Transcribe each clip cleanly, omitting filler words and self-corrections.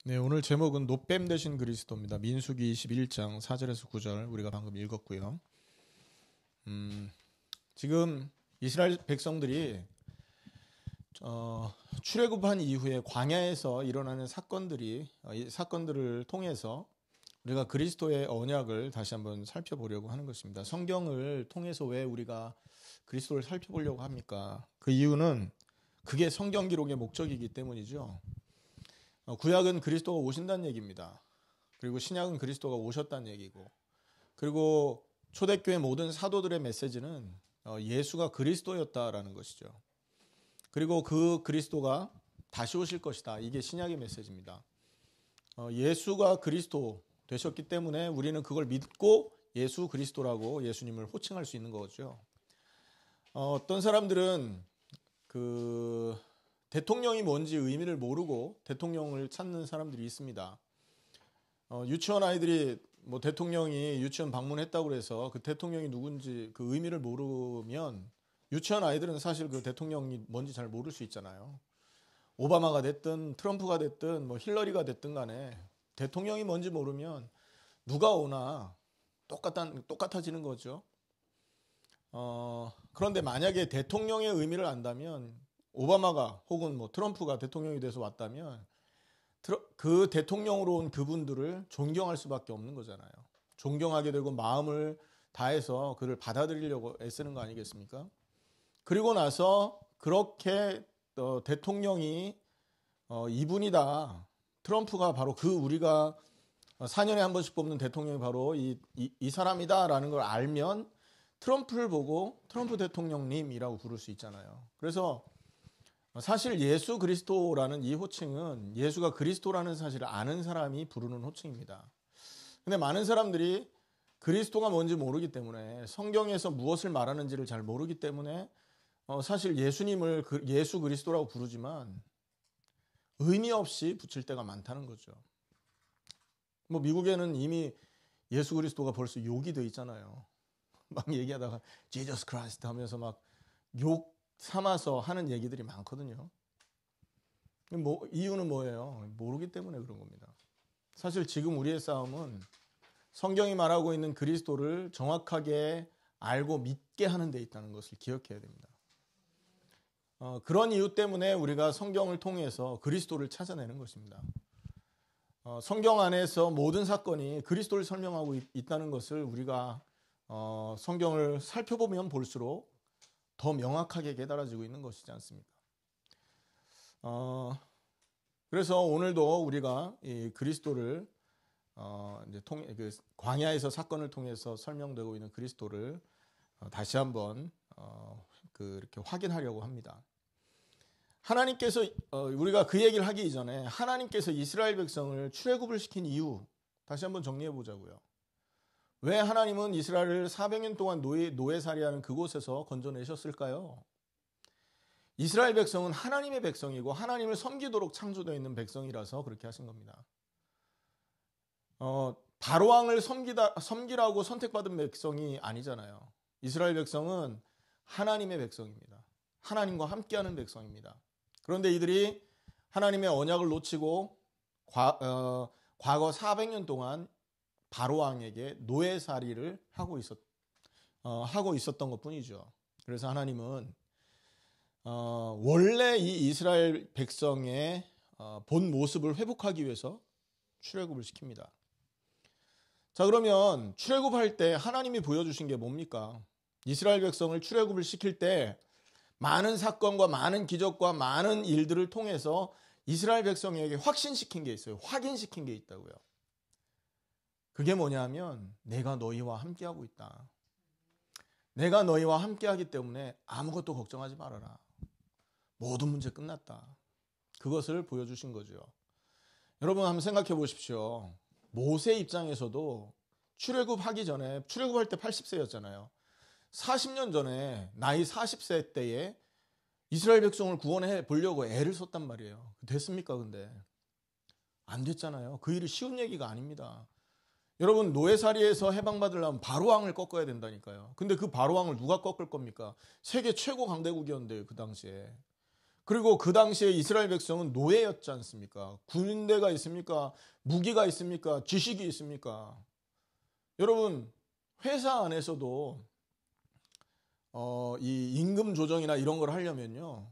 네, 오늘 제목은 노뱀 대신 그리스도입니다. 민수기 21장 4절에서 9절 우리가 방금 읽었고요. 지금 이스라엘 백성들이 출애굽한 이후에 광야에서 일어나는 이 사건들을 통해서 우리가 그리스도의 언약을 다시 한번 살펴보려고 하는 것입니다. 성경을 통해서 왜 우리가 그리스도를 살펴보려고 합니까? 그 이유는 그게 성경 기록의 목적이기 때문이죠. 구약은 그리스도가 오신다는 얘기입니다. 그리고 신약은 그리스도가 오셨다는 얘기고, 그리고 초대교회 모든 사도들의 메시지는 예수가 그리스도였다라는 것이죠. 그리고 그 그리스도가 다시 오실 것이다. 이게 신약의 메시지입니다. 예수가 그리스도 되셨기 때문에 우리는 그걸 믿고 예수 그리스도라고 예수님을 호칭할 수 있는 거죠. 어떤 사람들은 대통령이 뭔지 의미를 모르고 대통령을 찾는 사람들이 있습니다. 유치원 아이들이 대통령이 유치원 방문했다고 해서 그 대통령이 누군지 그 의미를 모르면 유치원 아이들은 사실 그 대통령이 뭔지 잘 모를 수 있잖아요. 오바마가 됐든 트럼프가 됐든 힐러리가 됐든 간에 대통령이 뭔지 모르면 누가 오나 똑같아지는 거죠. 그런데 만약에 대통령의 의미를 안다면 오바마가 혹은 트럼프가 대통령이 돼서 왔다면 그 대통령으로 온 그분들을 존경할 수밖에 없는 거잖아요. 존경하게 되고 마음을 다해서 그를 받아들이려고 애쓰는 거 아니겠습니까? 그리고 나서 그렇게 대통령이 이분이다. 트럼프가 바로 우리가 4년에 한 번씩 뽑는 대통령이 바로 이 사람이다라는 걸 알면 트럼프를 보고 트럼프 대통령님이라고 부를 수 있잖아요. 그래서 사실 예수 그리스도라는 이 호칭은 예수가 그리스도라는 사실을 아는 사람이 부르는 호칭입니다. 근데 많은 사람들이 그리스도가 뭔지 모르기 때문에 성경에서 무엇을 말하는지를 잘 모르기 때문에 사실 예수님을 예수 그리스도라고 부르지만 의미 없이 붙일 때가 많다는 거죠. 미국에는 이미 예수 그리스도가 벌써 욕이 돼 있잖아요. 막 얘기하다가 Jesus Christ 하면서 막 욕 삼아서 하는 얘기들이 많거든요. 이유는 뭐예요? 모르기 때문에 그런 겁니다. 사실 지금 우리의 싸움은 성경이 말하고 있는 그리스도를 정확하게 알고 믿게 하는 데 있다는 것을 기억해야 됩니다. 그런 이유 때문에 우리가 성경을 통해서 그리스도를 찾아내는 것입니다. 성경 안에서 모든 사건이 그리스도를 설명하고 있다는 것을 우리가 성경을 살펴보면 볼수록 더 명확하게 깨달아지고 있는 것이지 않습니까? 그래서 오늘도 우리가 이 그리스도를 이제 광야에서 사건을 통해서 설명되고 있는 그리스도를 다시 한번 이렇게 확인하려고 합니다. 하나님께서 우리가 그 얘기를 하기 이전에 하나님께서 이스라엘 백성을 출애굽을 시킨 이유 다시 한번 정리해 보자고요. 왜 하나님은 이스라엘을 400년 동안 노예살이하는 그곳에서 건져내셨을까요? 이스라엘 백성은 하나님의 백성이고 하나님을 섬기도록 창조되어 있는 백성이라서 그렇게 하신 겁니다. 바로왕을 섬기라고 선택받은 백성이 아니잖아요. 이스라엘 백성은 하나님의 백성입니다. 하나님과 함께하는 백성입니다. 그런데 이들이 하나님의 언약을 놓치고 과거 400년 동안 바로왕에게 노예살이를 하고 있었던 것뿐이죠. 그래서 하나님은 원래 이 이스라엘 백성의 본 모습을 회복하기 위해서 출애굽을 시킵니다. 자, 그러면 출애굽할 때 하나님이 보여주신 게 뭡니까? 이스라엘 백성을 출애굽을 시킬 때 많은 사건과 많은 기적과 많은 일들을 통해서 이스라엘 백성에게 확신시킨 게 있어요. 확인시킨 게 있다고요. 그게 뭐냐면 내가 너희와 함께하고 있다. 내가 너희와 함께하기 때문에 아무것도 걱정하지 말아라. 모든 문제 끝났다. 그것을 보여주신 거죠. 여러분 한번 생각해 보십시오. 모세 입장에서도 출애굽하기 전에 출애굽할 때 80세였잖아요. 40년 전에 나이 40세 때에 이스라엘 백성을 구원해 보려고 애를 썼단 말이에요. 됐습니까 근데? 안 됐잖아요. 그 일이 쉬운 얘기가 아닙니다. 여러분 노예살이에서 해방받으려면 바로왕을 꺾어야 된다니까요. 근데 그 바로왕을 누가 꺾을 겁니까? 세계 최고 강대국이었는데 그 당시에. 그리고 그 당시에 이스라엘 백성은 노예였지 않습니까? 군대가 있습니까? 무기가 있습니까? 지식이 있습니까? 여러분, 회사 안에서도 이 임금 조정이나 이런 걸 하려면요,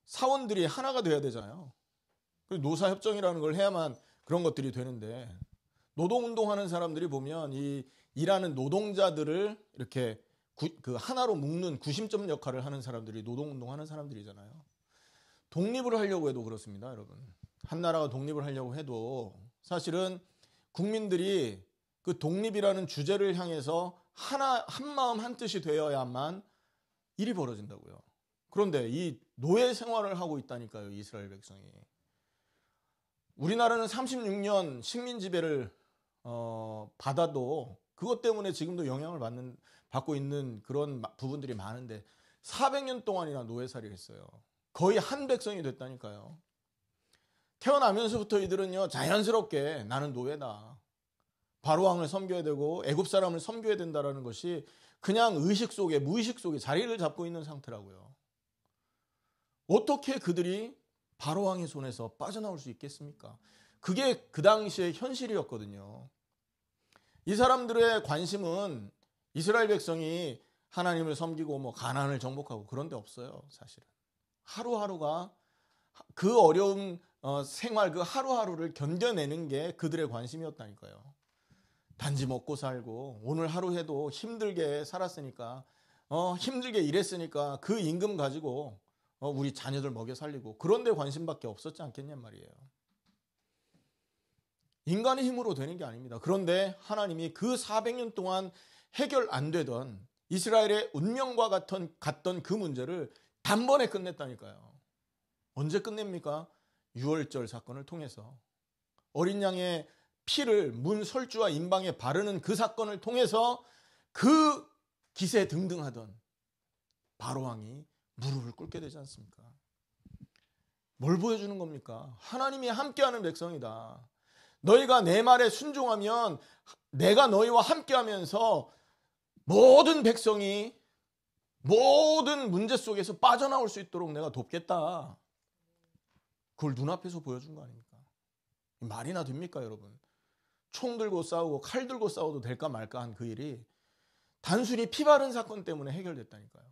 사원들이 하나가 돼야 되잖아요. 노사협정이라는 걸 해야만 그런 것들이 되는데, 노동운동하는 사람들이 보면 이 일하는 노동자들을 이렇게 그 하나로 묶는 구심점 역할을 하는 사람들이 노동운동하는 사람들이잖아요. 독립을 하려고 해도 그렇습니다, 여러분. 한 나라가 독립을 하려고 해도 사실은 국민들이 그 독립이라는 주제를 향해서 한 마음 한 뜻이 되어야만 일이 벌어진다고요. 그런데 이 노예 생활을 하고 있다니까요, 이스라엘 백성이. 우리나라는 36년 식민 지배를 받아도 그것 때문에 지금도 영향을 받고 있는 그런 부분들이 많은데 400년 동안이나 노예살이를 했어요. 거의 한 백성이 됐다니까요. 태어나면서부터 이들은요, 자연스럽게 나는 노예다, 바로왕을 섬겨야 되고 애굽 사람을 섬겨야 된다라는 것이 그냥 의식 속에, 무의식 속에 자리를 잡고 있는 상태라고요. 어떻게 그들이 바로왕의 손에서 빠져나올 수 있겠습니까? 그게 그 당시의 현실이었거든요. 이 사람들의 관심은 이스라엘 백성이 하나님을 섬기고 뭐 가나안을 정복하고 그런 데 없어요, 사실은. 하루하루가 그 어려운 생활, 그 하루하루를 견뎌내는 게 그들의 관심이었다니까요. 단지 먹고 살고 오늘 하루 해도 힘들게 살았으니까, 힘들게 일했으니까 그 임금 가지고 우리 자녀들 먹여 살리고 그런 데 관심밖에 없었지 않겠냔 말이에요. 인간의 힘으로 되는 게 아닙니다. 그런데 하나님이 그 400년 동안 해결 안 되던 이스라엘의 운명과 같던 그 문제를 단번에 끝냈다니까요. 언제 끝냅니까? 유월절 사건을 통해서. 어린 양의 피를 문 설주와 임방에 바르는 그 사건을 통해서 그 기세등등하던 바로왕이 무릎을 꿇게 되지 않습니까? 뭘 보여주는 겁니까? 하나님이 함께하는 백성이다. 너희가 내 말에 순종하면 내가 너희와 함께하면서 모든 백성이 모든 문제 속에서 빠져나올 수 있도록 내가 돕겠다. 그걸 눈앞에서 보여준 거 아닙니까? 말이나 됩니까, 여러분? 총 들고 싸우고 칼 들고 싸워도 될까 말까 한 그 일이 단순히 피 바른 사건 때문에 해결됐다니까요.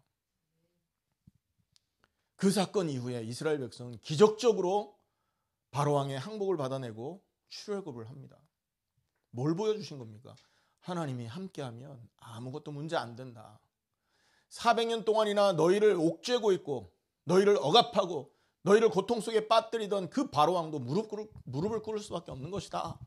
그 사건 이후에 이스라엘 백성은 기적적으로 바로왕의 항복을 받아내고 출애굽을 합니다. 뭘 보여주신 겁니까? 하나님이 함께하면 아무것도 문제 안 된다. 400년 동안이나 너희를 옥죄고 있고 너희를 억압하고 너희를 고통 속에 빠뜨리던 그 바로왕도 무릎을 꿇을 수밖에 없는 것이다.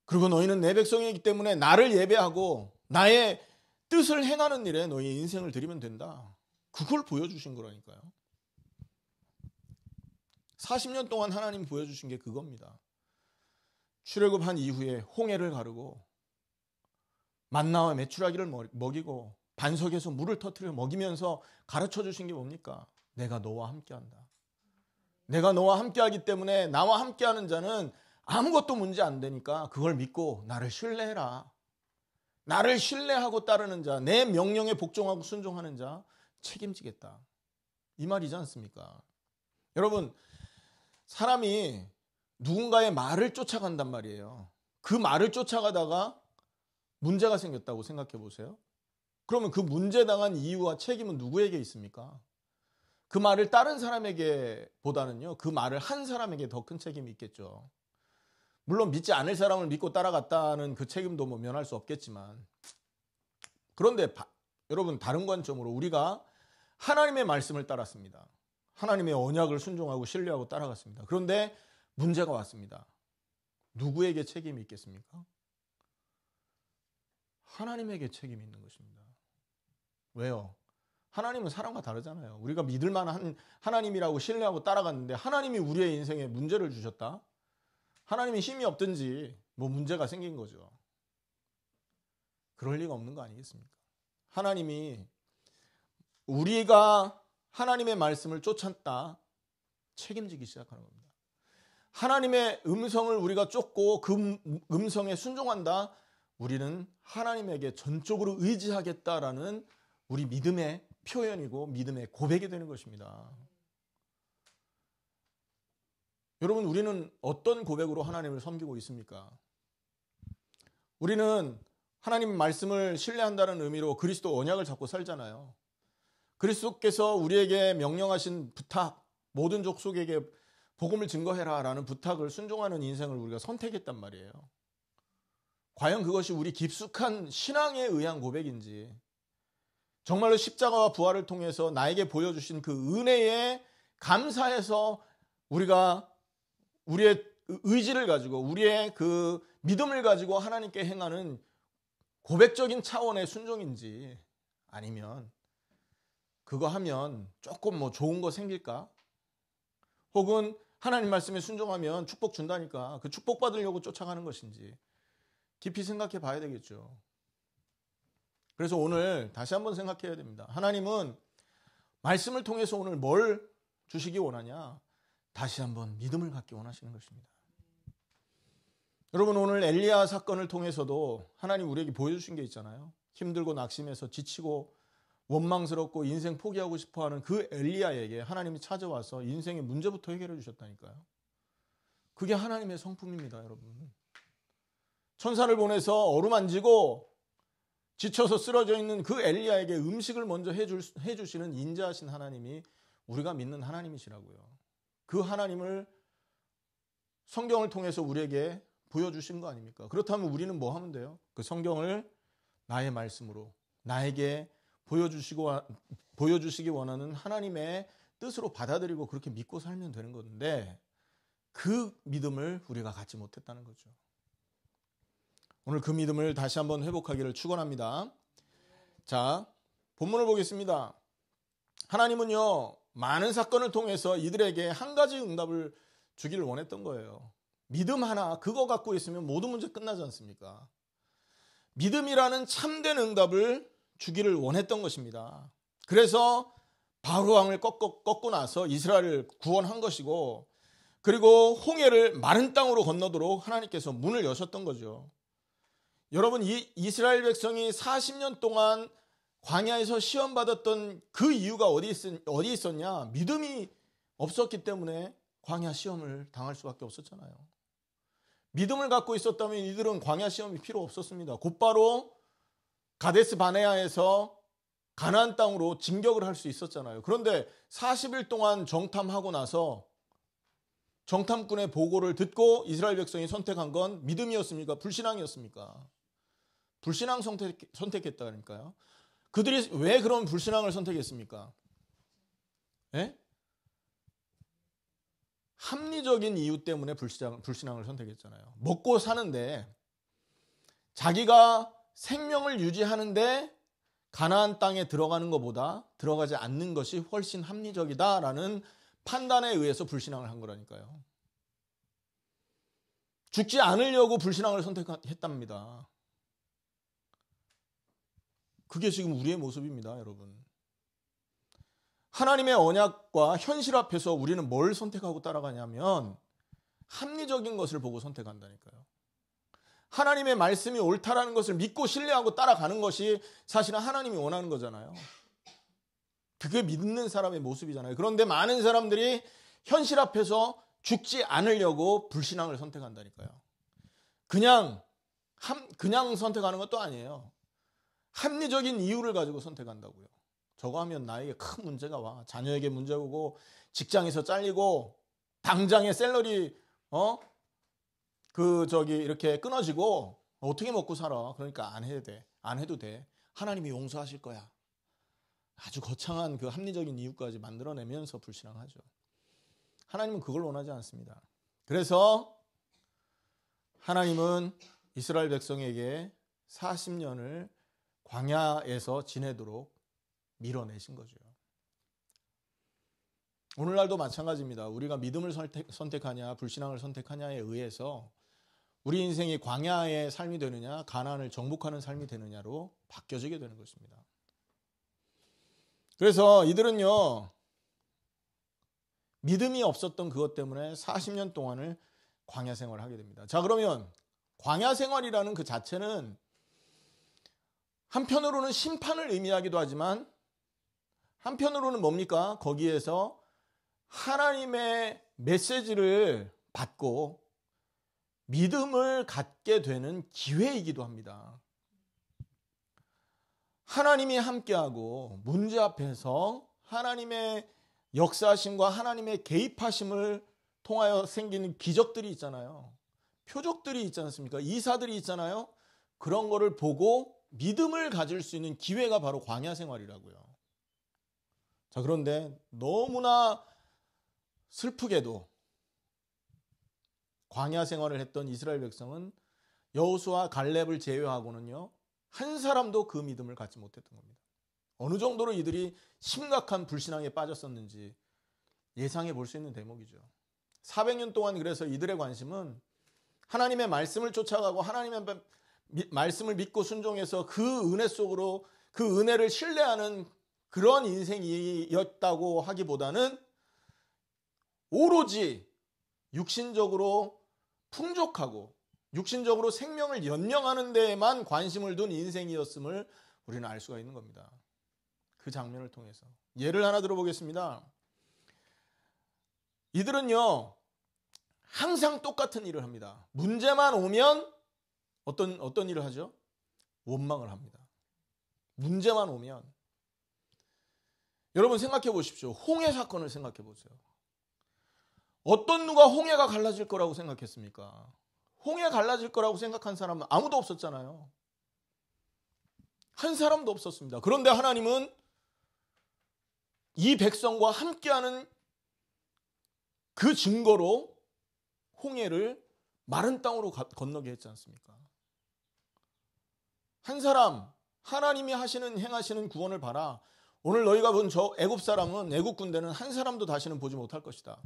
그리고 너희는 내 백성이기 때문에 나를 예배하고 나의 뜻을 행하는 일에 너희의 인생을 드리면 된다. 그걸 보여주신 거라니까요. 40년 동안 하나님 보여주신 게 그겁니다. 출애굽한 이후에 홍해를 가르고 만나와 메추라기를 먹이고 반석에서 물을 터뜨려 먹이면서 가르쳐 주신 게 뭡니까? 내가 너와 함께한다. 내가 너와 함께하기 때문에 나와 함께하는 자는 아무것도 문제 안 되니까 그걸 믿고 나를 신뢰해라. 나를 신뢰하고 따르는 자, 내 명령에 복종하고 순종하는 자 책임지겠다. 이 말이지 않습니까? 여러분, 사람이 누군가의 말을 쫓아간단 말이에요. 그 말을 쫓아가다가 문제가 생겼다고 생각해 보세요. 그러면 그 문제 당한 이유와 책임은 누구에게 있습니까? 그 말을 다른 사람에게 보다는요, 그 말을 한 사람에게 더 큰 책임이 있겠죠. 물론 믿지 않을 사람을 믿고 따라갔다는 그 책임도 뭐 면할 수 없겠지만, 그런데 여러분, 다른 관점으로 우리가 하나님의 말씀을 따랐습니다. 하나님의 언약을 순종하고 신뢰하고 따라갔습니다. 그런데 문제가 왔습니다. 누구에게 책임이 있겠습니까? 하나님에게 책임이 있는 것입니다. 왜요? 하나님은 사람과 다르잖아요. 우리가 믿을 만한 하나님이라고 신뢰하고 따라갔는데 하나님이 우리의 인생에 문제를 주셨다? 하나님이 힘이 없든지 뭐 문제가 생긴 거죠. 그럴 리가 없는 거 아니겠습니까? 하나님이 우리가 하나님의 말씀을 쫓았다, 책임지기 시작하는 겁니다. 하나님의 음성을 우리가 쫓고 그 음성에 순종한다, 우리는 하나님에게 전적으로 의지하겠다라는 우리 믿음의 표현이고 믿음의 고백이 되는 것입니다. 여러분, 우리는 어떤 고백으로 하나님을 섬기고 있습니까? 우리는 하나님 말씀을 신뢰한다는 의미로 그리스도 언약을 잡고 살잖아요. 그리스도께서 우리에게 명령하신 부탁, 모든 족속에게 복음을 증거해라 라는 부탁을 순종하는 인생을 우리가 선택했단 말이에요. 과연 그것이 우리 깊숙한 신앙에 의한 고백인지, 정말로 십자가와 부활을 통해서 나에게 보여주신 그 은혜에 감사해서 우리가 우리의 의지를 가지고, 우리의 그 믿음을 가지고 하나님께 행하는 고백적인 차원의 순종인지, 아니면 그거 하면 조금 뭐 좋은 거 생길까? 혹은 하나님 말씀에 순종하면 축복 준다니까 그 축복 받으려고 쫓아가는 것인지 깊이 생각해 봐야 되겠죠. 그래서 오늘 다시 한번 생각해야 됩니다. 하나님은 말씀을 통해서 오늘 뭘 주시기 원하냐? 다시 한번 믿음을 갖기 원하시는 것입니다. 여러분, 오늘 엘리야 사건을 통해서도 하나님 우리에게 보여주신 게 있잖아요. 힘들고 낙심해서 지치고 원망스럽고 인생 포기하고 싶어하는 그 엘리야에게 하나님이 찾아와서 인생의 문제부터 해결해 주셨다니까요. 그게 하나님의 성품입니다, 여러분. 천사를 보내서 어루만지고 지쳐서 쓰러져 있는 그 엘리야에게 음식을 먼저 해주시는 인자하신 하나님이 우리가 믿는 하나님이시라고요. 그 하나님을 성경을 통해서 우리에게 보여주신 거 아닙니까? 그렇다면 우리는 뭐 하면 돼요? 그 성경을 나의 말씀으로 나에게 보여주시기 원하는 하나님의 뜻으로 받아들이고 그렇게 믿고 살면 되는 건데, 그 믿음을 우리가 갖지 못했다는 거죠. 오늘 그 믿음을 다시 한번 회복하기를 축원합니다. 자, 본문을 보겠습니다. 하나님은요, 많은 사건을 통해서 이들에게 한 가지 응답을 주기를 원했던 거예요. 믿음 하나, 그거 갖고 있으면 모든 문제 끝나지 않습니까? 믿음이라는 참된 응답을 주기를 원했던 것입니다. 그래서 바로 왕을 꺾고 나서 이스라엘을 구원한 것이고, 그리고 홍해를 마른 땅으로 건너도록 하나님께서 문을 여셨던 거죠. 여러분, 이 이스라엘 백성이 40년 동안 광야에서 시험받았던 그 이유가 어디 있었냐? 믿음이 없었기 때문에 광야 시험을 당할 수밖에 없었잖아요. 믿음을 갖고 있었다면 이들은 광야 시험이 필요 없었습니다. 곧바로 가데스 바네아에서 가나안 땅으로 진격을 할 수 있었잖아요. 그런데 40일 동안 정탐하고 나서 정탐꾼의 보고를 듣고 이스라엘 백성이 선택한 건 믿음이었습니까? 불신앙이었습니까? 불신앙 선택했다니까요. 그들이 왜 그런 불신앙을 선택했습니까? 예? 합리적인 이유 때문에 불신앙을 선택했잖아요. 먹고 사는데, 자기가 생명을 유지하는데 가나안 땅에 들어가는 것보다 들어가지 않는 것이 훨씬 합리적이다라는 판단에 의해서 불신앙을 한 거라니까요. 죽지 않으려고 불신앙을 선택했답니다. 그게 지금 우리의 모습입니다, 여러분. 하나님의 언약과 현실 앞에서 우리는 뭘 선택하고 따라가냐면 합리적인 것을 보고 선택한다니까요. 하나님의 말씀이 옳다라는 것을 믿고 신뢰하고 따라가는 것이 사실은 하나님이 원하는 거잖아요. 그게 믿는 사람의 모습이잖아요. 그런데 많은 사람들이 현실 앞에서 죽지 않으려고 불신앙을 선택한다니까요. 그냥 선택하는 것도 아니에요. 합리적인 이유를 가지고 선택한다고요. 저거 하면 나에게 큰 문제가 와. 자녀에게 문제 오고, 직장에서 잘리고, 당장에 샐러리 이렇게 끊어지고 어떻게 먹고 살아. 그러니까 안 해도 돼. 하나님이 용서하실 거야. 아주 거창한 그 합리적인 이유까지 만들어내면서 불신앙하죠. 하나님은 그걸 원하지 않습니다. 그래서 하나님은 이스라엘 백성에게 40년을 광야에서 지내도록 밀어내신 거죠. 오늘날도 마찬가지입니다. 우리가 믿음을 선택하냐 불신앙을 선택하냐에 의해서 우리 인생이 광야의 삶이 되느냐 가나안을 정복하는 삶이 되느냐로 바뀌어지게 되는 것입니다. 그래서 이들은요, 믿음이 없었던 그것 때문에 40년 동안을 광야 생활을 하게 됩니다. 자, 그러면 광야 생활이라는 그 자체는 한편으로는 심판을 의미하기도 하지만 한편으로는 뭡니까? 거기에서 하나님의 메시지를 받고 믿음을 갖게 되는 기회이기도 합니다. 하나님이 함께하고 문제 앞에서 하나님의 역사하심과 하나님의 개입하심을 통하여 생기는 기적들이 있잖아요. 표적들이 있지 않습니까? 이사들이 있잖아요. 그런 거를 보고 믿음을 가질 수 있는 기회가 바로 광야 생활이라고요. 자, 그런데 너무나 슬프게도 광야 생활을 했던 이스라엘 백성은 여호수아 갈렙을 제외하고는요, 한 사람도 그 믿음을 갖지 못했던 겁니다. 어느 정도로 이들이 심각한 불신앙에 빠졌었는지 예상해 볼 수 있는 대목이죠. 400년 동안 그래서 이들의 관심은 하나님의 말씀을 쫓아가고 하나님의 말씀을 믿고 순종해서 그 은혜 속으로 그 은혜를 신뢰하는 그런 인생이었다고 하기보다는 오로지 육신적으로 풍족하고 육신적으로 생명을 연명하는 데에만 관심을 둔 인생이었음을 우리는 알 수가 있는 겁니다. 그 장면을 통해서 예를 하나 들어보겠습니다. 이들은요 항상 똑같은 일을 합니다. 문제만 오면 어떤 일을 하죠? 원망을 합니다. 문제만 오면. 여러분 생각해 보십시오. 홍해 사건을 생각해 보세요. 어떤 누가 홍해가 갈라질 거라고 생각했습니까? 홍해 갈라질 거라고 생각한 사람은 아무도 없었잖아요. 한 사람도 없었습니다. 그런데 하나님은 이 백성과 함께하는 그 증거로 홍해를 마른 땅으로 건너게 했지 않습니까? 한 사람, 하나님이 행하시는 구원을 봐라. 오늘 너희가 본 저 애굽 사람은, 애굽 군대는 한 사람도 다시는 보지 못할 것이다.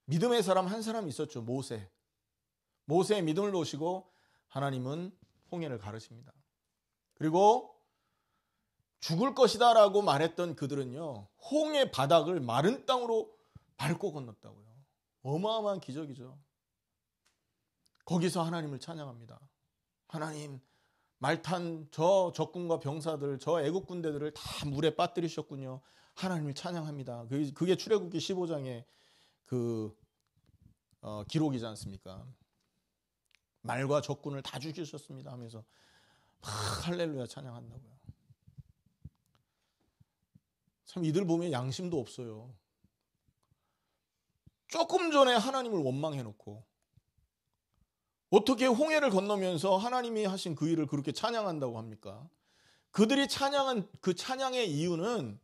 믿음의 사람 한 사람 있었죠. 모세의 믿음을 보시고 하나님은 홍해를 가르십니다. 그리고 죽을 것이다 라고 말했던 그들은요, 홍해 바닥을 마른 땅으로 밟고 건넜다고요. 어마어마한 기적이죠. 거기서 하나님을 찬양합니다. 하나님, 말탄 저 적군과 병사들, 저 애국 군대들을 다 물에 빠뜨리셨군요. 하나님을 찬양합니다. 그게 출애굽기 15장의 기록이지 않습니까? 말과 적군을 다 죽이셨습니다 하면서 할렐루야 찬양한다고요. 참 이들 보면 양심도 없어요. 조금 전에 하나님을 원망해놓고 어떻게 홍해를 건너면서 하나님이 하신 그 일을 그렇게 찬양한다고 합니까? 그들이 찬양한 그 찬양의 이유는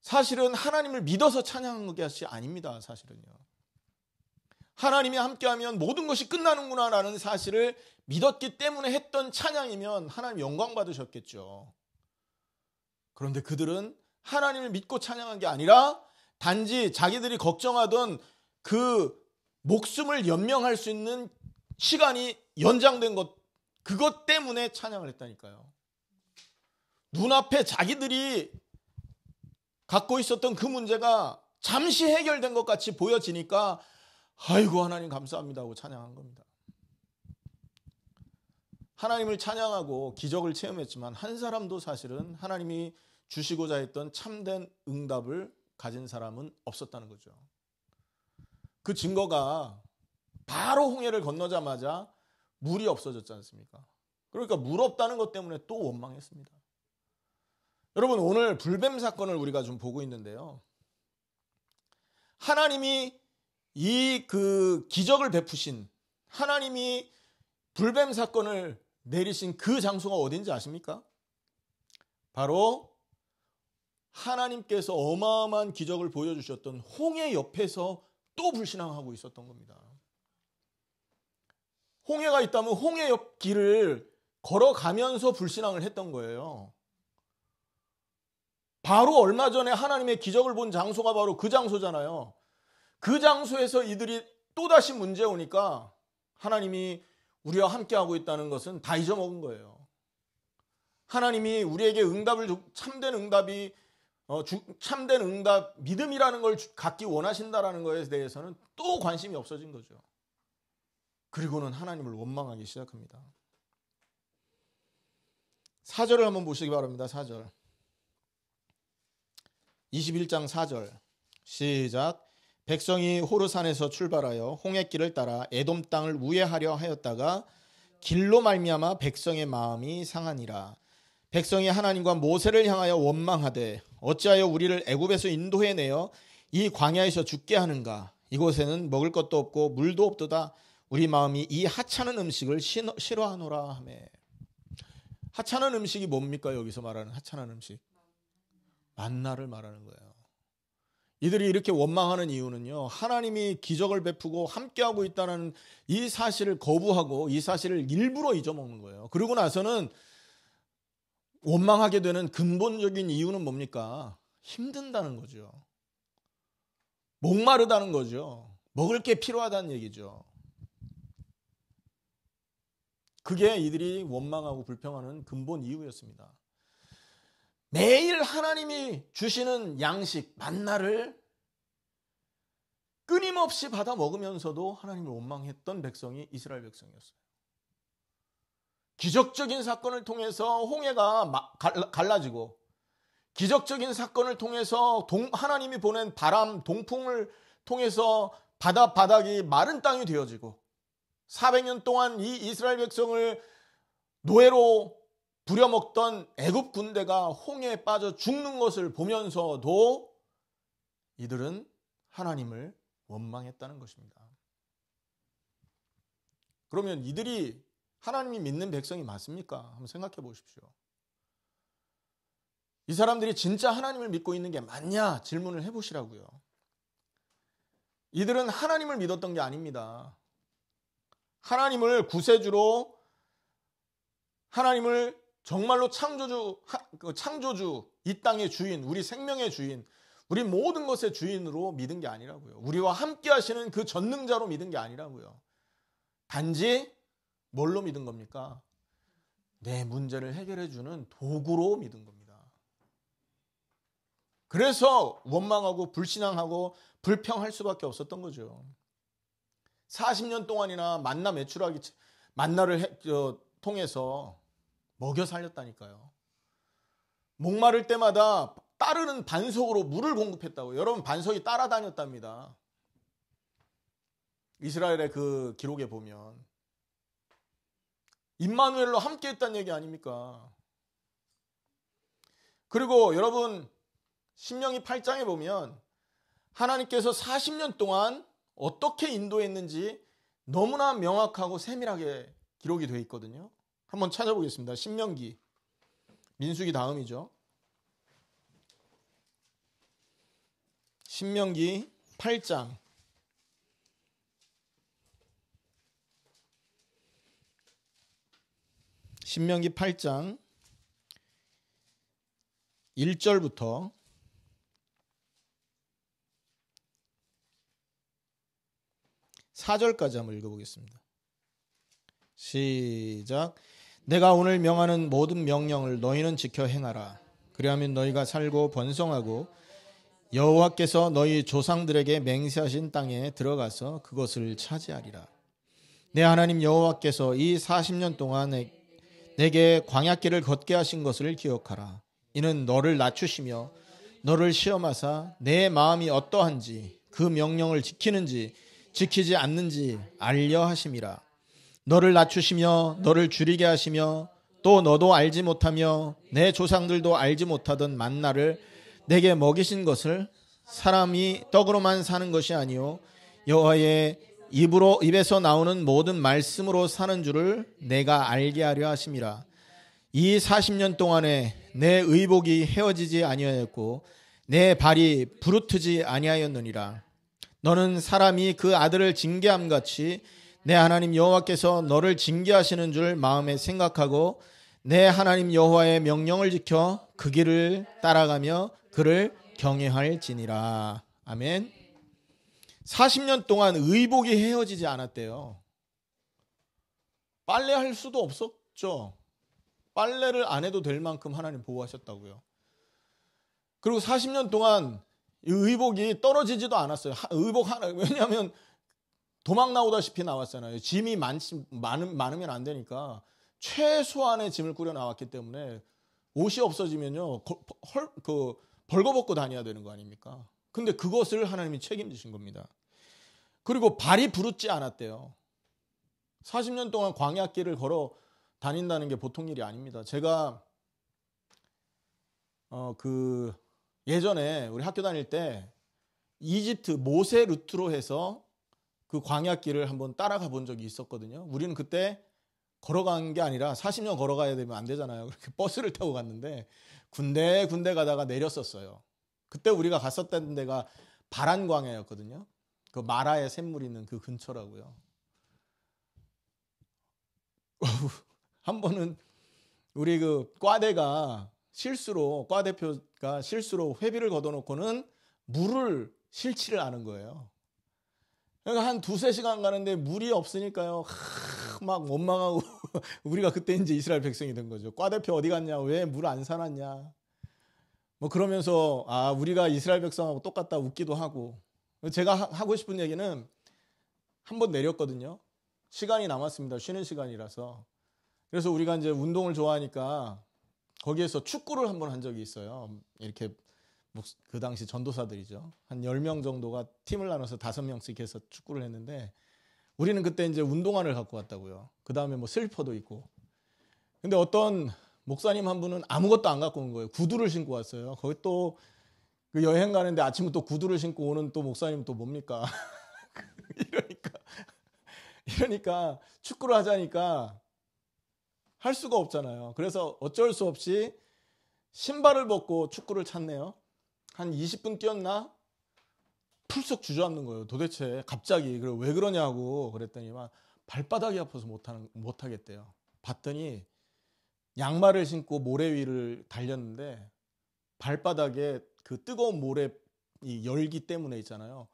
사실은 하나님을 믿어서 찬양한 것이 아닙니다. 사실은요. 하나님이 함께하면 모든 것이 끝나는구나라는 사실을 믿었기 때문에 했던 찬양이면 하나님 영광 받으셨겠죠. 그런데 그들은 하나님을 믿고 찬양한 게 아니라 단지 자기들이 걱정하던 그 목숨을 연명할 수 있는 시간이 연장된 그것 때문에 찬양을 했다니까요. 눈앞에 자기들이 갖고 있었던 그 문제가 잠시 해결된 것 같이 보여지니까 아이고 하나님 감사합니다 하고 찬양한 겁니다. 하나님을 찬양하고 기적을 체험했지만 한 사람도 사실은 하나님이 주시고자 했던 참된 응답을 가진 사람은 없었다는 거죠. 그 증거가 바로 홍해를 건너자마자 물이 없어졌지 않습니까? 그러니까 물 없다는 것 때문에 또 원망했습니다. 여러분 오늘 불뱀 사건을 우리가 좀 보고 있는데요. 하나님이 이 기적을 베푸신 하나님이 불뱀 사건을 내리신 그 장소가 어딘지 아십니까? 바로 하나님께서 어마어마한 기적을 보여주셨던 홍해 옆에서 또 불신앙하고 있었던 겁니다. 홍해가 있다면 홍해 옆 길을 걸어가면서 불신앙을 했던 거예요. 바로 얼마 전에 하나님의 기적을 본 장소가 바로 그 장소잖아요. 그 장소에서 이들이 또다시 문제 오니까 하나님이 우리와 함께하고 있다는 것은 다 잊어먹은 거예요. 하나님이 우리에게 참된 응답, 믿음이라는 걸 갖기 원하신다라는 것에 대해서는 또 관심이 없어진 거죠. 그리고는 하나님을 원망하기 시작합니다. 4절을 한번 보시기 바랍니다. 4절. 21장 4절. 시작. 백성이 호르산에서 출발하여 홍해길을 따라 에돔 땅을 우회하려 하였다가 길로 말미암아 백성의 마음이 상하니라. 백성이 하나님과 모세를 향하여 원망하되 어찌하여 우리를 애굽에서 인도해 내어 이 광야에서 죽게 하는가? 이곳에는 먹을 것도 없고 물도 없도다. 우리 마음이 이 하찮은 음식을 싫어하노라 하며. 하찮은 음식이 뭡니까? 여기서 말하는 하찮은 음식, 만나를 말하는 거예요. 이들이 이렇게 원망하는 이유는요, 하나님이 기적을 베푸고 함께하고 있다는 이 사실을 거부하고 이 사실을 일부러 잊어먹는 거예요. 그러고 나서는 원망하게 되는 근본적인 이유는 뭡니까? 힘든다는 거죠. 목마르다는 거죠. 먹을 게 필요하다는 얘기죠. 그게 이들이 원망하고 불평하는 근본 이유였습니다. 매일 하나님이 주시는 양식, 만나를 끊임없이 받아 먹으면서도 하나님을 원망했던 백성이 이스라엘 백성이었어요. 기적적인 사건을 통해서 홍해가 갈라지고, 기적적인 사건을 통해서 하나님이 보낸 바람, 동풍을 통해서 바닥이 마른 땅이 되어지고, 400년 동안 이 이스라엘 백성을 노예로 부려먹던 애굽 군대가 홍해에 빠져 죽는 것을 보면서도 이들은 하나님을 원망했다는 것입니다. 그러면 이들이 하나님이 믿는 백성이 맞습니까? 한번 생각해 보십시오. 이 사람들이 진짜 하나님을 믿고 있는 게 맞냐? 질문을 해보시라고요. 이들은 하나님을 믿었던 게 아닙니다. 하나님을 구세주로, 하나님을 정말로 창조주, 이 땅의 주인, 우리 생명의 주인, 우리 모든 것의 주인으로 믿은 게 아니라고요. 우리와 함께 하시는 그 전능자로 믿은 게 아니라고요. 단지 뭘로 믿은 겁니까? 내 문제를 해결해 주는 도구로 믿은 겁니다. 그래서 원망하고 불신앙하고 불평할 수밖에 없었던 거죠. 40년 동안이나 만나를 통해서 먹여 살렸다니까요. 목마를 때마다 따르는 반석으로 물을 공급했다고. 여러분, 반석이 따라다녔답니다. 이스라엘의 그 기록에 보면 임마누엘로 함께 했다는 얘기 아닙니까? 그리고 여러분, 신명기 8장에 보면 하나님께서 40년 동안 어떻게 인도했는지 너무나 명확하고 세밀하게 기록이 되어 있거든요. 한번 찾아보겠습니다. 신명기, 민수기 다음이죠. 신명기 8장. 신명기 8장 1절부터 4절까지 한번 읽어보겠습니다. 시작. 내가 오늘 명하는 모든 명령을 너희는 지켜 행하라. 그리하면 너희가 살고 번성하고 여호와께서 너희 조상들에게 맹세하신 땅에 들어가서 그것을 차지하리라. 내 하나님 여호와께서 이 40년 동안 내게 광야길을 걷게 하신 것을 기억하라. 이는 너를 낮추시며 너를 시험하사 내 마음이 어떠한지 그 명령을 지키는지 지키지 않는지 알려 하심이라. 너를 낮추시며 너를 줄이게 하시며 또 너도 알지 못하며 내 조상들도 알지 못하던 만나를 내게 먹이신 것을 사람이 떡으로만 사는 것이 아니요 여호와의 입에서 나오는 모든 말씀으로 사는 줄을 내가 알게 하려 하심이라. 이 40년 동안에 내 의복이 헤어지지 아니하였고 내 발이 부르트지 아니하였느니라. 너는 사람이 그 아들을 징계함 같이 내 하나님 여호와께서 너를 징계하시는 줄 마음에 생각하고 내 하나님 여호와의 명령을 지켜 그 길을 따라가며 그를 경외할지니라. 아멘. 40년 동안 의복이 헤어지지 않았대요. 빨래할 수도 없었죠. 빨래를 안 해도 될 만큼 하나님 보호하셨다고요. 그리고 40년 동안 의복이 떨어지지도 않았어요. 의복 하나, 왜냐하면 도망 나오다시피 나왔잖아요. 짐이 많으면 안 되니까 최소한의 짐을 꾸려 나왔기 때문에 옷이 없어지면요 벌거벗고 다녀야 되는 거 아닙니까? 근데 그것을 하나님이 책임지신 겁니다. 그리고 발이 부르지 않았대요. 40년 동안 광야길을 걸어 다닌다는 게 보통 일이 아닙니다. 제가 예전에 우리 학교 다닐 때 이집트 모세 루트로 해서 그 광야길을 한번 따라가 본 적이 있었거든요. 우리는 그때 걸어간 게 아니라 40년 걸어가야 되면 안 되잖아요. 그렇게 버스를 타고 갔는데 군데 가다가 내렸었어요. 그때 우리가 갔었던 데가 바란 광야였거든요. 그 마라의 샘물 있는 그 근처라고요. 한 번은 우리 그 과대표가 실수로 회비를 걷어놓고는 물을 실지를 않은 거예요. 그러니까 한 2-3시간 가는데 물이 없으니까요. 막 원망하고 우리가 그때 이제 이스라엘 백성이 된 거죠. 과대표 어디 갔냐? 왜 물 안 사놨냐? 뭐 그러면서 우리가 이스라엘 백성하고 똑같다 웃기도 하고. 제가 하고 싶은 얘기는 한 번 내렸거든요. 시간이 남았습니다. 쉬는 시간이라서. 그래서 우리가 이제 운동을 좋아하니까 거기에서 축구를 한 번 한 적이 있어요. 이렇게 그 당시 전도사들이죠. 한 10명 정도가 팀을 나눠서 5명씩 해서 축구를 했는데 우리는 그때 이제 운동화를 갖고 왔다고요. 그 다음에 뭐 슬리퍼도 있고. 근데 어떤 목사님 한 분은 아무것도 안 갖고 온 거예요. 구두를 신고 왔어요. 거기 또 그 여행 가는데 아침부터 구두를 신고 오는 또 목사님 또 뭡니까? 이러니까 축구를 하자니까 할 수가 없잖아요. 그래서 어쩔 수 없이 신발을 벗고 축구를 찼네요. 한 20분 뛰었나? 풀썩 주저앉는 거예요. 도대체 갑자기 왜 그러냐고 그랬더니만 발바닥이 아파서 못 하겠대요. 봤더니 양말을 신고 모래 위를 달렸는데 발바닥에 그 뜨거운 모래 이 열기 때문에 있잖아요.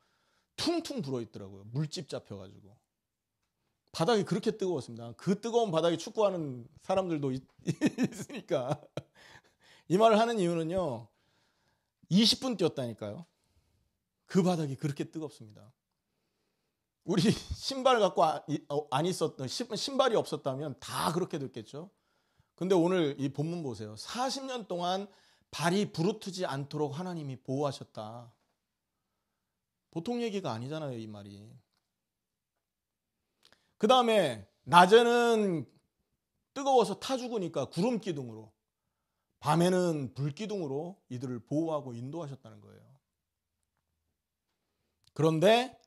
퉁퉁 불어 있더라고요. 물집 잡혀가지고. 바닥이 그렇게 뜨거웠습니다. 그 뜨거운 바닥에 축구하는 사람들도 있으니까. 이 말을 하는 이유는요. 20분 뛰었다니까요. 그 바닥이 그렇게 뜨겁습니다. 우리 신발 갖고 신발이 없었다면 다 그렇게 됐겠죠. 근데 오늘 이 본문 보세요. 40년 동안 발이 부르트지 않도록 하나님이 보호하셨다. 보통 얘기가 아니잖아요, 이 말이. 그 다음에 낮에는 뜨거워서 타 죽으니까 구름 기둥으로, 밤에는 불 기둥으로 이들을 보호하고 인도하셨다는 거예요. 그런데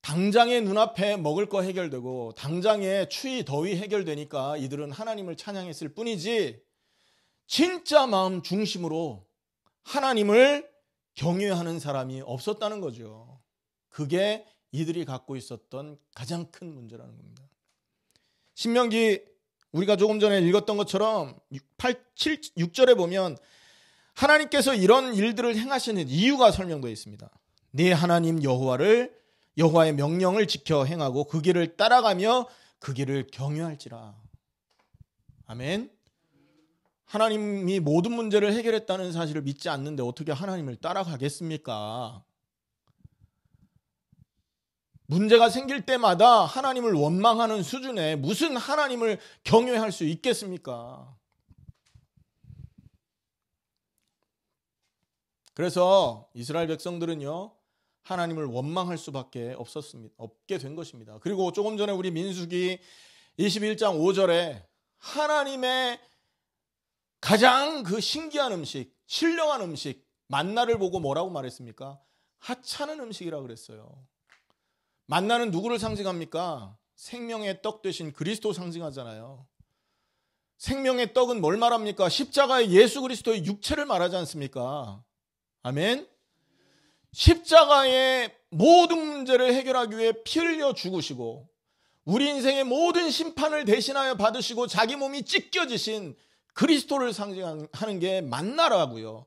당장의 눈앞에 먹을 거 해결되고 당장의 추위 더위 해결되니까 이들은 하나님을 찬양했을 뿐이지 진짜 마음 중심으로 하나님을 경외하는 사람이 없었다는 거죠. 그게 이들이 갖고 있었던 가장 큰 문제라는 겁니다. 신명기 우리가 조금 전에 읽었던 것처럼 6절에 보면 하나님께서 이런 일들을 행하시는 이유가 설명되어 있습니다. 네 하나님 여호와의 명령을 지켜 행하고 그 길을 따라가며 그 길을 경외할지라. 아멘. 하나님이 모든 문제를 해결했다는 사실을 믿지 않는데 어떻게 하나님을 따라가겠습니까? 문제가 생길 때마다 하나님을 원망하는 수준에 무슨 하나님을 경외할 수 있겠습니까? 그래서 이스라엘 백성들은요, 하나님을 원망할 수밖에 없게 된 것입니다. 그리고 조금 전에 우리 민수기 21장 5절에 하나님의 가장 그 신기한 음식, 신령한 음식, 만나를 보고 뭐라고 말했습니까? 하찮은 음식이라고 그랬어요. 만나는 누구를 상징합니까? 생명의 떡 대신 그리스도 상징하잖아요. 생명의 떡은 뭘 말합니까? 십자가의 예수 그리스도의 육체를 말하지 않습니까? 아멘. 십자가의 모든 문제를 해결하기 위해 피 흘려 죽으시고 우리 인생의 모든 심판을 대신하여 받으시고 자기 몸이 찢겨지신 그리스도를 상징하는 게 만나라고요.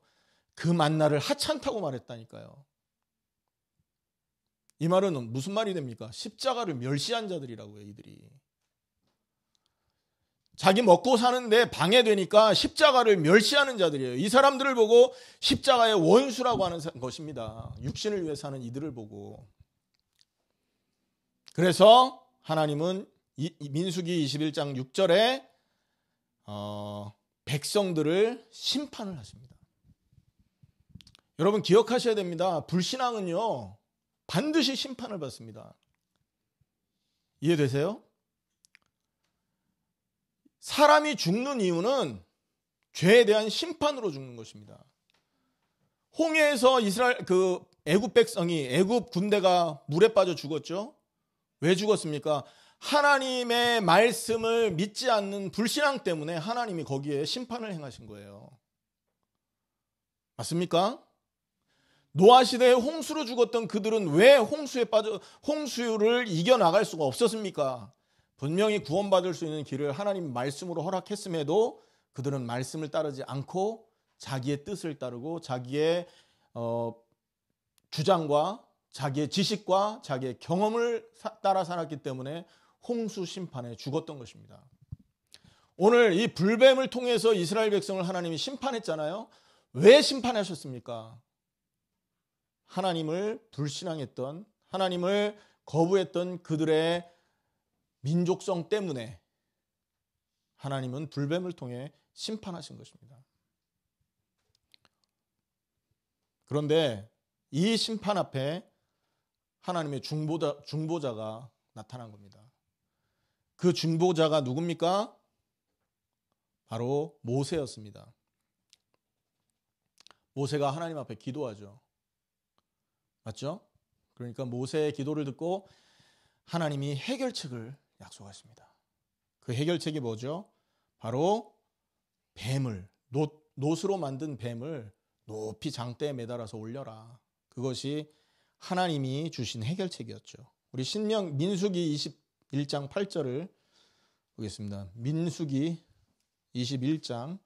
그 만나를 하찮다고 말했다니까요. 이 말은 무슨 말이 됩니까? 십자가를 멸시한 자들이라고요, 이들이. 자기 먹고 사는데 방해되니까 십자가를 멸시하는 자들이에요. 이 사람들을 보고 십자가의 원수라고 하는 것입니다. 육신을 위해 사는 이들을 보고. 그래서 하나님은 민수기 21장 6절에 백성들을 심판을 하십니다. 여러분 기억하셔야 됩니다. 불신앙은요, 반드시 심판을 받습니다. 이해되세요? 사람이 죽는 이유는 죄에 대한 심판으로 죽는 것입니다. 홍해에서 애굽 백성이, 애굽 군대가 물에 빠져 죽었죠. 왜 죽었습니까? 하나님의 말씀을 믿지 않는 불신앙 때문에 하나님이 거기에 심판을 행하신 거예요. 맞습니까? 노아 시대에 홍수로 죽었던 그들은 왜 홍수를 이겨나갈 수가 없었습니까? 분명히 구원받을 수 있는 길을 하나님 말씀으로 허락했음에도 그들은 말씀을 따르지 않고 자기의 뜻을 따르고 자기의 주장과 자기의 지식과 자기의 경험을 따라 살았기 때문에 홍수 심판에 죽었던 것입니다. 오늘 이 불뱀을 통해서 이스라엘 백성을 하나님이 심판했잖아요. 왜 심판하셨습니까? 하나님을 불신앙했던, 하나님을 거부했던 그들의 민족성 때문에 하나님은 불뱀을 통해 심판하신 것입니다. 그런데 이 심판 앞에 하나님의 중보자가 나타난 겁니다. 그 중보자가 누굽니까? 바로 모세였습니다. 모세가 하나님 앞에 기도하죠. 맞죠? 그러니까 모세의 기도를 듣고 하나님이 해결책을 약속하십니다. 그 해결책이 뭐죠? 바로 뱀을, 놋으로 만든 뱀을 높이 장대에 매달아서 올려라. 그것이 하나님이 주신 해결책이었죠. 우리 민수기 21장 8절을 보겠습니다. 민수기 21장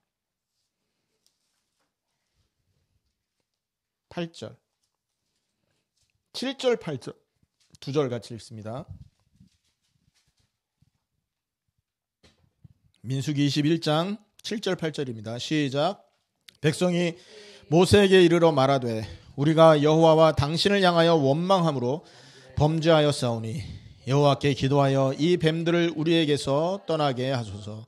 8절, 7절, 8절 두 절 같이 읽습니다. 민수기 21장 7절 8절입니다. 시작. 백성이 모세에게 이르러 말하되 우리가 여호와와 당신을 향하여 원망함으로 범죄하였사오니 여호와께 기도하여 이 뱀들을 우리에게서 떠나게 하소서.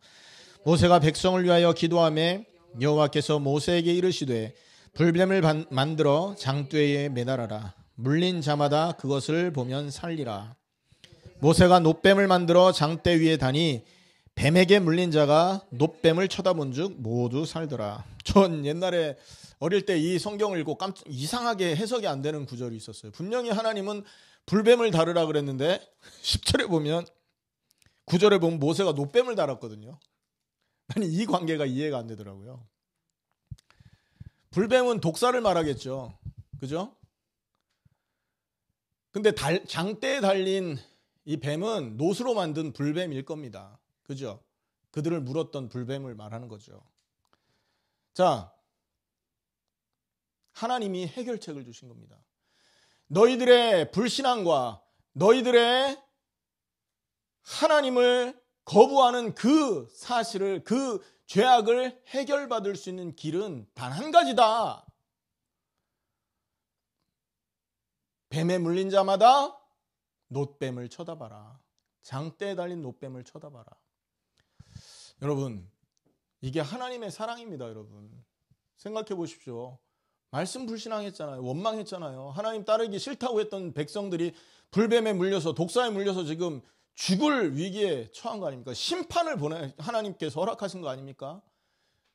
모세가 백성을 위하여 기도하매 여호와께서 모세에게 이르시되 불뱀을 만들어 장대에 매달아라. 물린 자마다 그것을 보면 살리라. 모세가 놋뱀을 만들어 장대 위에 다니 뱀에게 물린 자가 놋뱀을 쳐다본 즉 모두 살더라. 전 옛날에 어릴 때 이 성경을 읽고 이상하게 해석이 안 되는 구절이 있었어요. 분명히 하나님은 불뱀을 다루라 그랬는데 10절에 보면, 9절에 보면 모세가 놋뱀을 달았거든요. 아니, 이 관계가 이해가 안 되더라고요. 불뱀은 독사를 말하겠죠. 그죠? 근데 장대에 달린 이 뱀은 놋으로 만든 불뱀일 겁니다. 그죠? 그들을 물었던 불뱀을 말하는 거죠. 자, 하나님이 해결책을 주신 겁니다. 너희들의 불신앙과 너희들의 하나님을 거부하는 그 사실을, 그 죄악을 해결받을 수 있는 길은 단 한 가지다. 뱀에 물린 자마다 놋뱀을 쳐다봐라. 장대에 달린 놋뱀을 쳐다봐라. 여러분, 이게 하나님의 사랑입니다. 여러분, 생각해 보십시오. 말씀 불신앙했잖아요. 원망했잖아요. 하나님 따르기 싫다고 했던 백성들이 불뱀에 물려서, 독사에 물려서 지금 죽을 위기에 처한 거 아닙니까? 심판을 하나님께서 허락하신 거 아닙니까?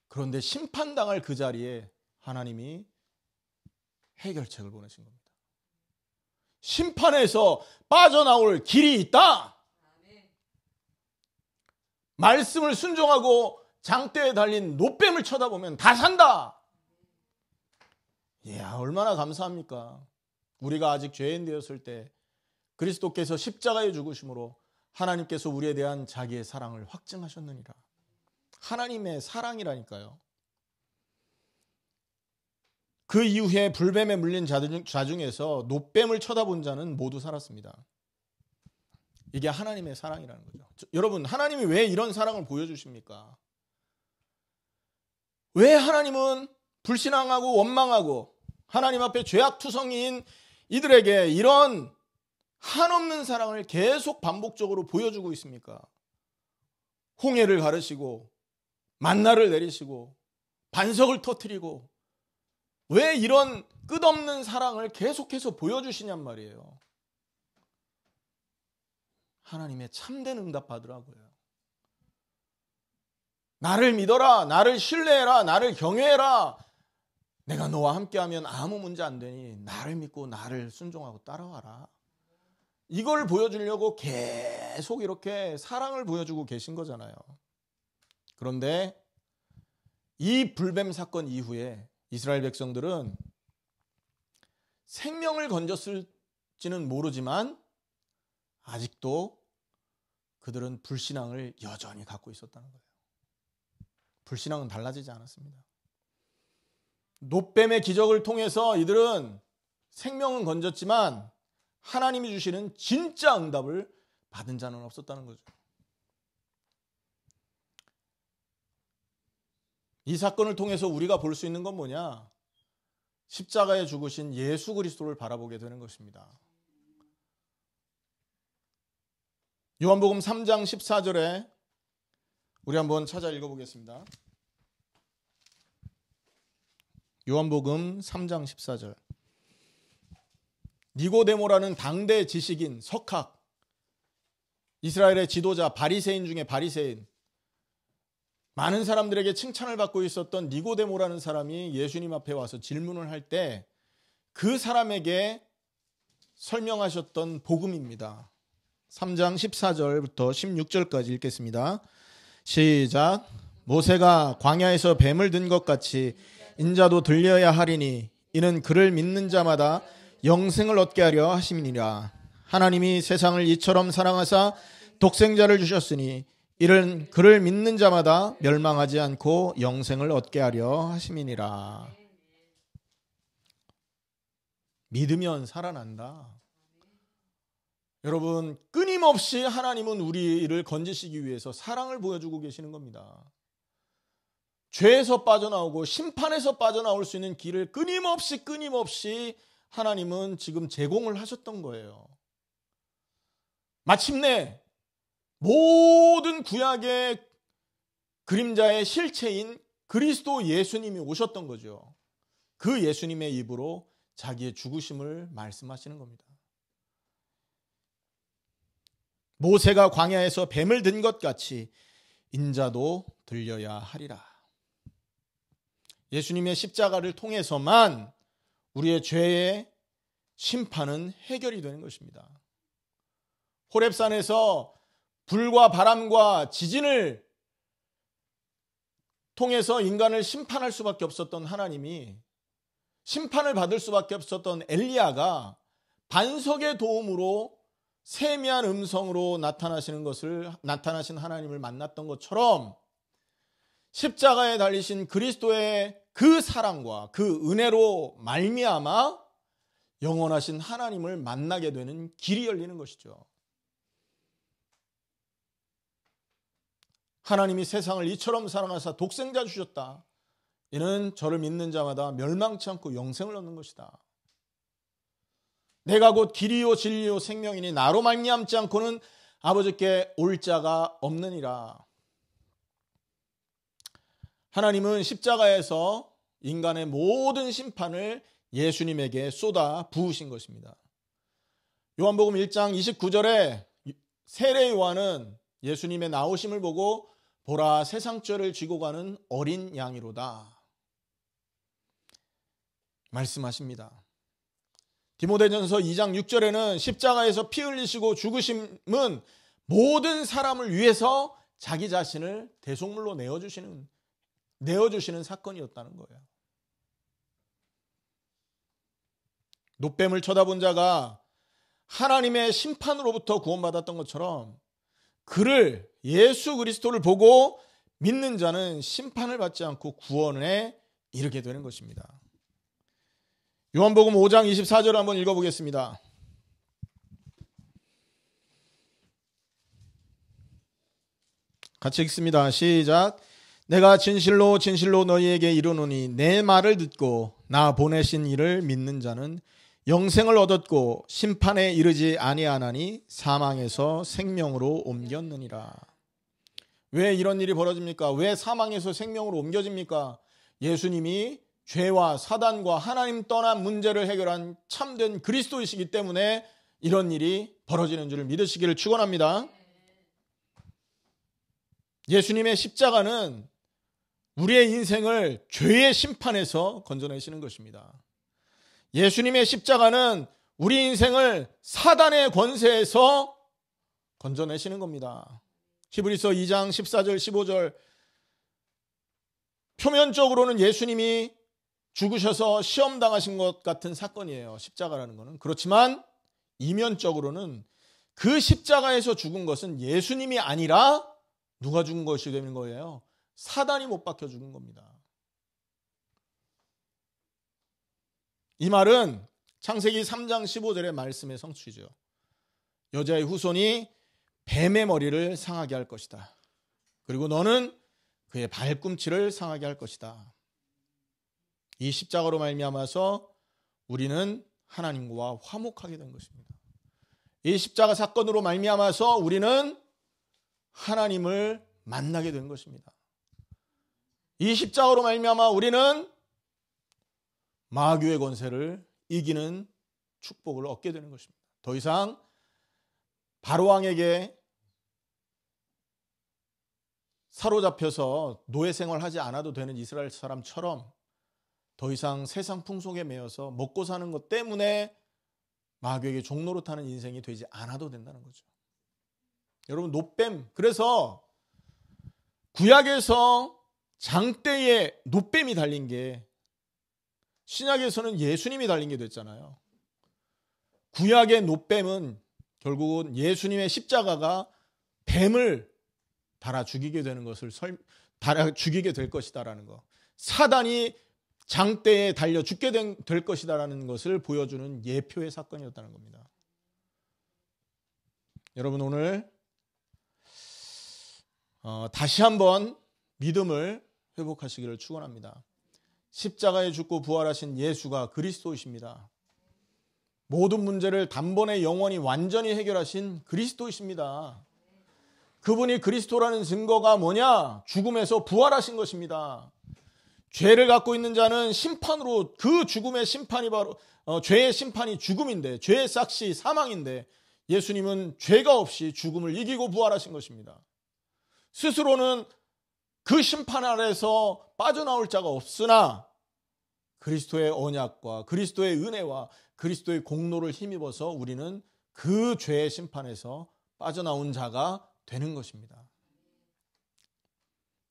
그런데 심판당할 그 자리에 하나님이 해결책을 보내신 겁니다. 심판에서 빠져나올 길이 있다. 말씀을 순종하고 장대에 달린 놋뱀을 쳐다보면 다 산다. 이야, 얼마나 감사합니까? 우리가 아직 죄인 되었을 때 그리스도께서 십자가에 죽으심으로 하나님께서 우리에 대한 자기의 사랑을 확증하셨느니라. 하나님의 사랑이라니까요. 그 이후에 불뱀에 물린 자 중에서 놋뱀을 쳐다본 자는 모두 살았습니다. 이게 하나님의 사랑이라는 거죠. 여러분, 하나님이 왜 이런 사랑을 보여주십니까? 왜 하나님은 불신앙하고 원망하고 하나님 앞에 죄악투성이인 이들에게 이런 한없는 사랑을 계속 반복적으로 보여주고 있습니까? 홍해를 가르시고 만나를 내리시고 반석을 터뜨리고 왜 이런 끝없는 사랑을 계속해서 보여주시냔 말이에요. 하나님의 참된 응답 받으라고요. 나를 믿어라, 나를 신뢰해라, 나를 경외해라. 내가 너와 함께하면 아무 문제 안 되니 나를 믿고 나를 순종하고 따라와라. 이걸 보여주려고 계속 이렇게 사랑을 보여주고 계신 거잖아요. 그런데 이 불뱀 사건 이후에 이스라엘 백성들은 생명을 건졌을지는 모르지만 아직도 그들은 불신앙을 여전히 갖고 있었다는 거예요. 불신앙은 달라지지 않았습니다. 놋뱀의 기적을 통해서 이들은 생명은 건졌지만 하나님이 주시는 진짜 응답을 받은 자는 없었다는 거죠. 이 사건을 통해서 우리가 볼 수 있는 건 뭐냐? 십자가에 죽으신 예수 그리스도를 바라보게 되는 것입니다. 요한복음 3장 14절에 우리 한번 찾아 읽어보겠습니다. 요한복음 3장 14절. 니고데모라는 당대 지식인, 석학, 이스라엘의 지도자, 바리새인 중에 바리새인, 많은 사람들에게 칭찬을 받고 있었던 니고데모라는 사람이 예수님 앞에 와서 질문을 할 때 그 사람에게 설명하셨던 복음입니다. 3장 14절부터 16절까지 읽겠습니다. 시작. 모세가 광야에서 뱀을 든 것 같이 인자도 들려야 하리니 이는 그를 믿는 자마다 영생을 얻게 하려 하심이니라. 하나님이 세상을 이처럼 사랑하사 독생자를 주셨으니 이는 그를 믿는 자마다 멸망하지 않고 영생을 얻게 하려 하심이니라. 믿으면 살아난다. 여러분, 끊임없이 하나님은 우리를 건지시기 위해서 사랑을 보여주고 계시는 겁니다. 죄에서 빠져나오고 심판에서 빠져나올 수 있는 길을 끊임없이 하나님은 지금 제공을 하셨던 거예요. 마침내 모든 구약의 그림자의 실체인 그리스도 예수님이 오셨던 거죠. 그 예수님의 입으로 자기의 죽으심을 말씀하시는 겁니다. 모세가 광야에서 뱀을 든 것 같이 인자도 들려야 하리라. 예수님의 십자가를 통해서만 우리의 죄의 심판은 해결이 되는 것입니다. 호렙산에서 불과 바람과 지진을 통해서 인간을 심판할 수밖에 없었던 하나님이, 심판을 받을 수밖에 없었던 엘리야가 반석의 도움으로 세미한 음성으로 나타나신 하나님을 만났던 것처럼 십자가에 달리신 그리스도의 그 사랑과 그 은혜로 말미암아 영원하신 하나님을 만나게 되는 길이 열리는 것이죠. 하나님이 세상을 이처럼 사랑하사 독생자 주셨다. 이는 저를 믿는 자마다 멸망치 않고 영생을 얻는 것이다. 내가 곧 길이요 진리요 생명이니 나로 말미암지 않고는 아버지께 올 자가 없느니라. 하나님은 십자가에서 인간의 모든 심판을 예수님에게 쏟아 부으신 것입니다. 요한복음 1장 29절에 세례 요한은 예수님의 나오심을 보고 보라 세상 죄를 지고 가는 어린 양이로다 말씀하십니다. 디모데전서 2장 6절에는 십자가에서 피 흘리시고 죽으심은 모든 사람을 위해서 자기 자신을 대속물로 내어주시는 사건이었다는 거예요. 놋뱀을 쳐다본 자가 하나님의 심판으로부터 구원받았던 것처럼 그를, 예수 그리스도를 보고 믿는 자는 심판을 받지 않고 구원에 이르게 되는 것입니다. 요한복음 5장 24절 한번 읽어보겠습니다. 같이 읽습니다. 시작. 내가 진실로 진실로 너희에게 이르노니 내 말을 듣고 나 보내신 이를 믿는 자는 영생을 얻었고 심판에 이르지 아니하나니 사망에서 생명으로 옮겼느니라. 왜 이런 일이 벌어집니까? 왜 사망에서 생명으로 옮겨집니까? 예수님이 죄와 사단과 하나님 떠난 문제를 해결한 참된 그리스도이시기 때문에 이런 일이 벌어지는 줄을 믿으시기를 축원합니다. 예수님의 십자가는 우리의 인생을 죄의 심판에서 건져내시는 것입니다. 예수님의 십자가는 우리 인생을 사단의 권세에서 건져내시는 겁니다. 히브리서 2장 14절 15절, 표면적으로는 예수님이 죽으셔서 시험당하신 것 같은 사건이에요. 십자가라는 것은. 그렇지만 이면적으로는 그 십자가에서 죽은 것은 예수님이 아니라 누가 죽은 것이 되는 거예요? 사단이 못 박혀 죽은 겁니다. 이 말은 창세기 3장 15절의 말씀의 성취죠. 여자의 후손이 뱀의 머리를 상하게 할 것이다. 그리고 너는 그의 발꿈치를 상하게 할 것이다. 이 십자가로 말미암아서 우리는 하나님과 화목하게 된 것입니다. 이 십자가 사건으로 말미암아서 우리는 하나님을 만나게 된 것입니다. 이 십자가로 말미암아 우리는 마귀의 권세를 이기는 축복을 얻게 되는 것입니다. 더 이상 바로왕에게 사로잡혀서 노예 생활하지 않아도 되는 이스라엘 사람처럼 더 이상 세상 풍속에 매여서 먹고 사는 것 때문에 마귀에게 종노릇하는 인생이 되지 않아도 된다는 거죠. 여러분, 노뱀, 그래서 구약에서 장대에 노뱀이 달린 게 신약에서는 예수님이 달린 게 됐잖아요. 구약의 노뱀은 결국은 예수님의 십자가가 뱀을 달아 죽이게 되는 것을 달아 죽이게 될 것이다라는 거. 사단이 장대에 달려 죽게 될 것이다라는 것을 보여주는 예표의 사건이었다는 겁니다. 여러분, 오늘 다시 한번 믿음을 회복하시기를 축원합니다. 십자가에 죽고 부활하신 예수가 그리스도이십니다. 모든 문제를 단번에 영원히 완전히 해결하신 그리스도이십니다. 그분이 그리스도라는 증거가 뭐냐? 죽음에서 부활하신 것입니다. 죄를 갖고 있는 자는 심판으로, 그 죽음의 심판이 바로 죄의 심판이 죽음인데, 죄의 삭시 사망인데, 예수님은 죄가 없이 죽음을 이기고 부활하신 것입니다. 스스로는 그 심판 아래에서 빠져나올 자가 없으나 그리스도의 언약과 그리스도의 은혜와 그리스도의 공로를 힘입어서 우리는 그 죄의 심판에서 빠져나온 자가 되는 것입니다.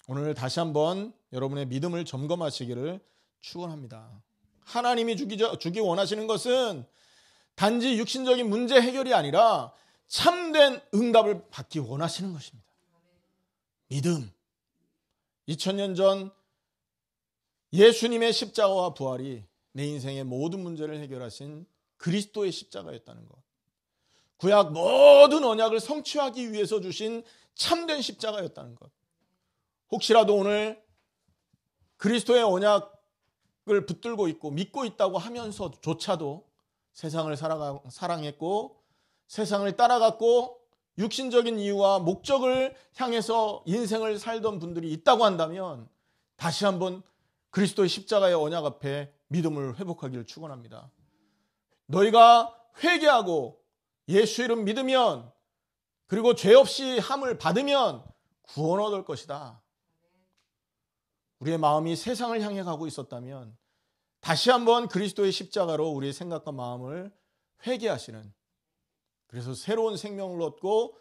오늘 다시 한번 여러분의 믿음을 점검하시기를 축원합니다. 하나님이 주기 원하시는 것은 단지 육신적인 문제 해결이 아니라 참된 응답을 받기 원하시는 것입니다. 믿음. 2000년 전 예수님의 십자가와 부활이 내 인생의 모든 문제를 해결하신 그리스도의 십자가였다는 것. 구약 모든 언약을 성취하기 위해서 주신 참된 십자가였다는 것. 혹시라도 오늘 그리스도의 언약을 붙들고 있고 믿고 있다고 하면서조차도 세상을 사랑했고 세상을 따라갔고 육신적인 이유와 목적을 향해서 인생을 살던 분들이 있다고 한다면 다시 한번 그리스도의 십자가의 언약 앞에 믿음을 회복하기를 축원합니다. 너희가 회개하고 예수 이름 믿으면, 그리고 죄 없이 함을 받으면 구원 얻을 것이다. 우리의 마음이 세상을 향해 가고 있었다면 다시 한번 그리스도의 십자가로 우리의 생각과 마음을 회개하시는, 그래서 새로운 생명을 얻고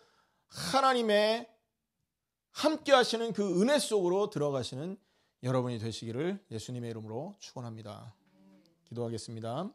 하나님의 함께 하시는 그 은혜 속으로 들어가시는 여러분이 되시기를 예수님의 이름으로 축원합니다. 기도하겠습니다.